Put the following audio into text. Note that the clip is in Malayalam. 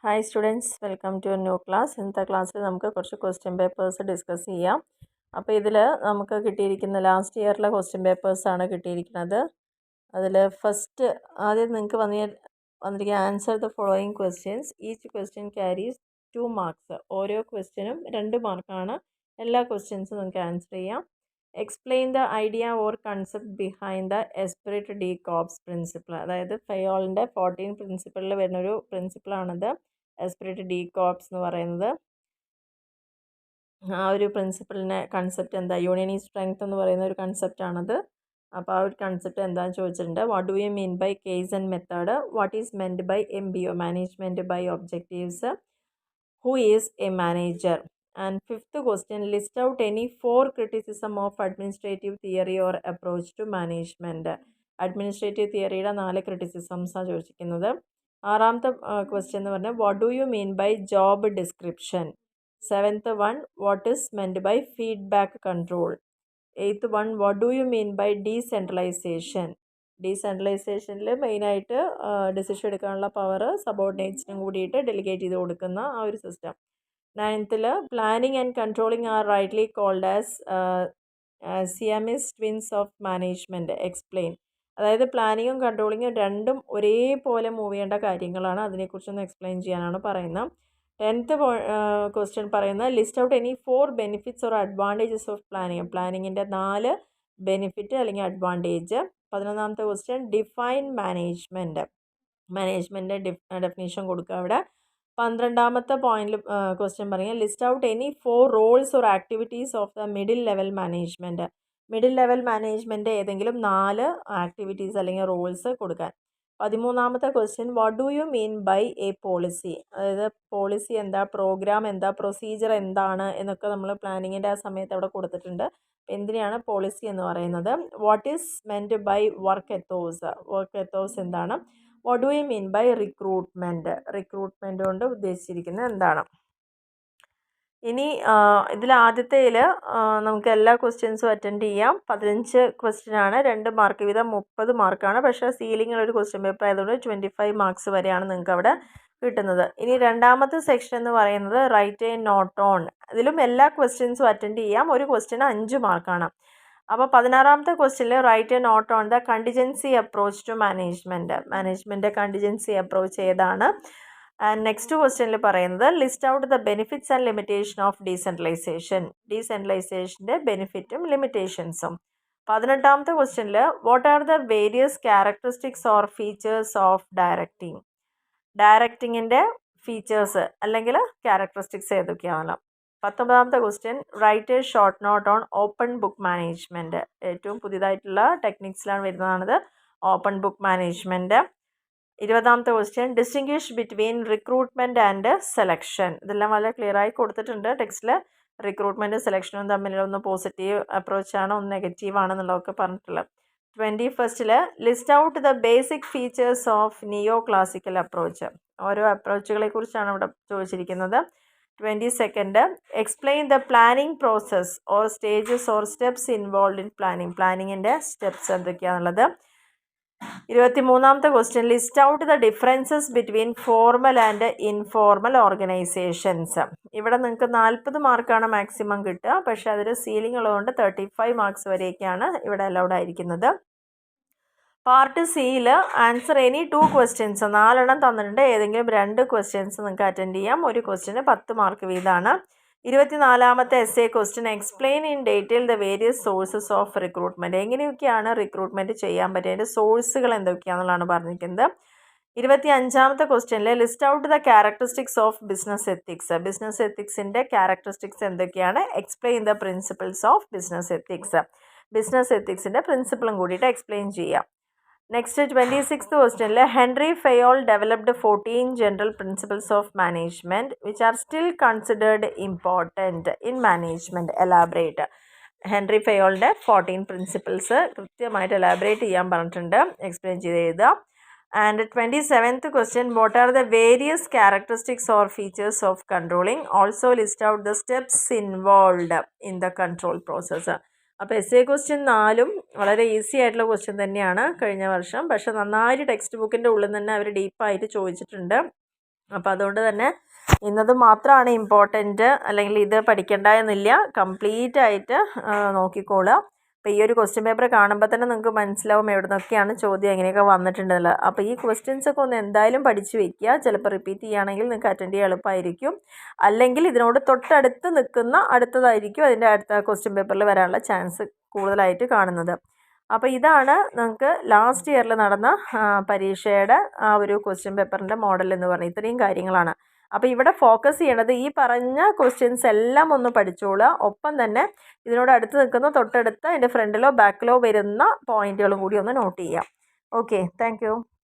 Hi students, welcome to a new class. ഇന്നത്തെ ക്ലാസ്സിൽ നമുക്ക് കുറച്ച് ക്വസ്റ്റ്യൻ പേപ്പേഴ്സ് ഡിസ്കസ് ചെയ്യാം. അപ്പോൾ ഇതിൽ നമുക്ക് കിട്ടിയിരിക്കുന്ന ലാസ്റ്റ് ഇയറിലെ ക്വസ്റ്റ്യൻ പേപ്പേഴ്സാണ് കിട്ടിയിരിക്കുന്നത്. അതിൽ ഫസ്റ്റ് ആദ്യം നിങ്ങൾക്ക് വന്നിരിക്കുന്ന answer the following questions. Each question carries 2 marks. ഓരോ ക്വസ്റ്റ്യനും 2 മാർക്കാണ്. എല്ലാ ക്വസ്റ്റ്യൻസും നിങ്ങൾക്ക് ആൻസർ ചെയ്യാം. Explain the idea or concept behind the esprit D corps principle. അതായത് ഫയോളിൻ്റെ 14 പ്രിൻസിപ്പിളിൽ വരുന്നൊരു പ്രിൻസിപ്പിളാണിത്. എസ്പിരിറ്റ് ഡി കോപ്സ് എന്ന് പറയുന്നത്. ആ ഒരു പ്രിൻസിപ്പിളിൻ്റെ കൺസെപ്റ്റ് എന്താ? യൂണിയൻ ഈസ് സ്ട്രെങ്ത് എന്ന് പറയുന്ന ഒരു കൺസെപ്റ്റാണത്. അപ്പോൾ ആ ഒരു കൺസെപ്റ്റ് എന്താണെന്ന് ചോദിച്ചിട്ടുണ്ട്. What do you mean by case and method? What is meant by MBO, management by objectives? Who is a manager? And fifth question, list out any 4 criticism of administrative theory or approach to management. Administrative തിയറിയുടെ 4 ക്രിറ്റിസിസംസാണ് ചോദിച്ചിരിക്കുന്നത്. ആറാമത്തെ ക്വസ്റ്റ്യൻ എന്ന് പറഞ്ഞാൽ what do you mean by job description? 7th one, what is meant by feedback control? 8th one, what do you mean by decentralisation? ഡീസെൻട്രലൈസേഷനിൽ മെയിനായിട്ട് ഡിസിഷൻ എടുക്കാനുള്ള പവർ സബോർഡിനേറ്റ്സിനും കൂടിയിട്ട് ഡെലിഗേറ്റ് ചെയ്ത് കൊടുക്കുന്ന ആ ഒരു system. 9th, planning and controlling are rightly called as Siamese twins of management. Explain. അതായത് പ്ലാനിങ്ങും കൺട്രോളിങ്ങും രണ്ടും ഒരേപോലെ മൂവ് ചെയ്യേണ്ട കാര്യങ്ങളാണ്. അതിനെക്കുറിച്ചൊന്ന് എക്സ്പ്ലെയിൻ ചെയ്യാനാണ് പറയുന്നത്. 10th ക്വസ്റ്റ്യൻ പറയുന്നത് list out any 4 benefits or advantages of planning. പ്ലാനിങ്ങിൻ്റെ 4 ബെനിഫിറ്റ് അല്ലെങ്കിൽ അഡ്വാൻറ്റേജ്. 11ാമത്തെ question define management. Management definition കൊടുക്കുക അവിടെ. 12ാമത്തെ പോയിന്റിൽ ക്വസ്റ്റ്യൻ പറയുക list out any 4 roles or activities of the middle level management. Middle level management ഏതെങ്കിലും 4 ആക്ടിവിറ്റീസ് അല്ലെങ്കിൽ റോൾസ് കൊടുക്കാൻ. 13ാമത്തെ question what do you mean by a policy? അതായത് പോളിസി എന്താ, പ്രോഗ്രാം എന്താ, പ്രൊസീജിയർ എന്താണ് എന്നൊക്കെ നമ്മൾ പ്ലാനിങ്ങിൻ്റെ ആ സമയത്ത് അവിടെ കൊടുത്തിട്ടുണ്ട്. എന്തിനാണ് പോളിസി എന്ന് പറയുന്നത്? What is meant by work ethos? Work ethos എന്താണ്? What do you mean by recruitment? Recruitment കൊണ്ട് ഉദ്ദേശിച്ചിരിക്കുന്നത് എന്താണ്? ഇനി ഇതിൽ ആദ്യത്തേൽ നമുക്ക് എല്ലാ ക്വസ്റ്റ്യൻസും അറ്റൻഡ് ചെയ്യാം. 15 ക്വസ്റ്റ്യനാണ്, 2 മാർക്ക് വീതം 30 മാർക്കാണ്. പക്ഷേ സീലിങ്ങിലൊരു ക്വസ്റ്റ്യൻ പേപ്പർ ആയതുകൊണ്ട് 25 മാർക്സ് വരെയാണ് നിങ്ങൾക്ക് അവിടെ കിട്ടുന്നത്. ഇനി രണ്ടാമത്തെ സെക്ഷൻ എന്ന് പറയുന്നത് റൈറ്റ് എ നോട്ട് ഓൺ. ഇതിലും എല്ലാ ക്വസ്റ്റ്യൻസും അറ്റൻഡ് ചെയ്യാം. ഒരു ക്വസ്റ്റ്യന് 5 മാർക്കാണ്. അപ്പോൾ 16ാമത്തെ ക്വസ്റ്റ്യനിൽ write a note on the contingency approach to management. Management contingency approach ഏതാണ്? ആൻഡ് നെക്സ്റ്റ് ക്വസ്റ്റ്യനിൽ പറയുന്നത് list out the benefits and limitation of decentralisation. ഡീസെൻട്രലൈസേഷൻ്റെ ബെനിഫിറ്റും ലിമിറ്റേഷൻസും. 18ാമത്തെ ക്വസ്റ്റ്യനിൽ what are the various characteristics or features of directing. ഡയറക്റ്റിങ്ങിൻ്റെ ഫീച്ചേഴ്സ് അല്ലെങ്കിൽ ക്യാരക്ടറിസ്റ്റിക്സ് ഏതൊക്കെയാണല്ലോ. 19ാമത്തെ question write a short note on open book management. ഏറ്റവും പുതിയതായിട്ടുള്ള ടെക്നിക്സിലാണ് വരുന്നതാണിത്, ഓപ്പൺ ബുക്ക് മാനേജ്മെൻറ്റ്. 20ാമത്തെ question distinguish between recruitment and selection. ഇതെല്ലാം വളരെ ക്ലിയർ ആയി കൊടുത്തിട്ടുണ്ട് ടെക്സ്റ്റിൽ. റിക്രൂട്ട്മെൻറ്റും സെലക്ഷനും തമ്മിലുള്ള ഒന്ന് പോസിറ്റീവ് അപ്രോച്ചാണ്, ഒന്ന് നെഗറ്റീവ് ആണെന്നുള്ളതൊക്കെ പറഞ്ഞിട്ടുള്ളത്. 21st list out the basic features of neo classical approach. ഓരോ അപ്രോച്ചുകളെ കുറിച്ചാണ് ഇവിടെ ചോദിച്ചിരിക്കുന്നത്. 22nd explain the planning process or stages or steps involve in planning. പ്ലാനിങ്ങിൻ്റെ സ്റ്റെപ്സ് എന്തൊക്കെയാണുള്ളത്. 23ാമത്തെ question list out the differences between formal and informal organisations. ഇവിടെ നിങ്ങൾക്ക് 40 മാർക്കാണ് മാക്സിമം കിട്ടുക. പക്ഷേ അതിൽ സീലിംഗ് ഉള്ളതുകൊണ്ട് 35 മാർക്സ് വരെയൊക്കെയാണ് ഇവിടെ അലൗഡ് ആയിരിക്കുന്നത്. പാർട്ട് സിയിൽ ആൻസർ എനി 2 ക്വസ്റ്റ്യൻസ്, 4 എണ്ണം തന്നിട്ടുണ്ട്. ഏതെങ്കിലും 2 ക്വസ്റ്റ്യൻസ് നിങ്ങൾക്ക് അറ്റൻഡ് ചെയ്യാം. ഒരു ക്വസ്റ്റ്യന് 10 മാർക്ക് വീതമാണ്. 24ാമത്തെ essay question explain in detail the various sources of recruitment. എങ്ങനെയൊക്കെയാണ് റിക്രൂട്ട്മെൻറ്റ് ചെയ്യാൻ പറ്റുക, അതിൻ്റെ സോഴ്സുകൾ എന്തൊക്കെയാണെന്നുള്ളതാണ് പറഞ്ഞിരിക്കുന്നത്. 25ാമത്തെ ക്വസ്റ്റ്യനിൽ list out the characteristics of business ethics. Business എത്തിക്സിൻ്റെ ക്യാരക്ടറിസ്റ്റിക്സ് എന്തൊക്കെയാണ്? Explain the principles of business ethics. Business എത്തിക്സിൻ്റെ പ്രിൻസിപ്പിളും കൂടിയിട്ട് എക്സ്പ്ലെയിൻ ചെയ്യാം. നെക്സ്റ്റ് 26th ക്വസ്റ്റ്യനിൽ Henri Fayol developed 14 general principles of management which are still considered important in management. Elaborate. Henri ഫയോളിൻ്റെ 14 പ്രിൻസിപ്പിൾസ് കൃത്യമായിട്ട് എലാബറേറ്റ് ചെയ്യാൻ പറഞ്ഞിട്ടുണ്ട്, എക്സ്പ്ലെയിൻ ചെയ്ത് എഴുതുക. And 27th question what are the various characteristics or features of controlling. Also list out the steps involved in the control process. അപ്പോൾ എസ്സേ ക്വസ്റ്റ്യൻ 4 വളരെ ഈസി ആയിട്ടുള്ള ക്വസ്റ്റ്യൻ തന്നെയാണ് കഴിഞ്ഞ വർഷം. പക്ഷെ നന്നായിട്ട് ടെക്സ്റ്റ് ബുക്കിൻ്റെ ഉള്ളിൽ തന്നെ അവർ ഡീപ്പായിട്ട് ചോദിച്ചിട്ടുണ്ട്. അപ്പോൾ അതുകൊണ്ട് തന്നെ ഇന്നത് മാത്രമാണ് ഇമ്പോർട്ടൻറ്റ്, അല്ലെങ്കിൽ ഇത് പഠിക്കേണ്ട എന്നില്ല, കംപ്ലീറ്റ് ആയിട്ട് നോക്കിക്കോളുക. അപ്പോൾ ഈ ഒരു ക്വസ്റ്റ്യൻ പേപ്പർ കാണുമ്പോൾ തന്നെ നിങ്ങൾക്ക് മനസ്സിലാവും എവിടെ നിന്നൊക്കെയാണ് ചോദ്യം എങ്ങനെയൊക്കെ വന്നിട്ടുണ്ടല്ലോ. അപ്പോൾ ഈ ക്വസ്റ്റ്യൻസ് ഒക്കെ ഒന്ന് എന്തായാലും പഠിച്ചു വെക്കുക. ചിലപ്പോൾ റിപ്പീറ്റ് ചെയ്യുകയാണെങ്കിൽ നിങ്ങൾക്ക് അറ്റൻഡ് ചെയ്യാൻ എളുപ്പമായിരിക്കും. അല്ലെങ്കിൽ ഇതിനോട് തൊട്ടടുത്ത് നിൽക്കുന്ന അടുത്തതായിരിക്കും അതിൻ്റെ അടുത്ത ക്വസ്റ്റ്യൻ പേപ്പറിൽ വരാനുള്ള ചാൻസ് കൂടുതലായിട്ട് കാണുന്നത്. അപ്പോൾ ഇതാണ് നിങ്ങൾക്ക് ലാസ്റ്റ് ഇയറിൽ നടന്ന പരീക്ഷയുടെ ആ ഒരു ക്വസ്റ്റ്യൻ പേപ്പറിൻ്റെ മോഡൽ എന്ന് പറഞ്ഞാൽ ഇത്രയും കാര്യങ്ങളാണ്. അപ്പോൾ ഇവിടെ ഫോക്കസ് ചെയ്യണത് ഈ പറഞ്ഞ ക്വസ്റ്റ്യൻസ് എല്ലാം ഒന്ന് പഠിച്ചോളുക. ഒപ്പം തന്നെ ഇതിനോട് അടുത്ത് നിൽക്കുന്ന തൊട്ടടുത്ത അതിൻ്റെ ഫ്രണ്ടിലോ ബാക്കിലോ വരുന്ന പോയിന്റുകളും കൂടി ഒന്ന് നോട്ട് ചെയ്യാം. Okay, thank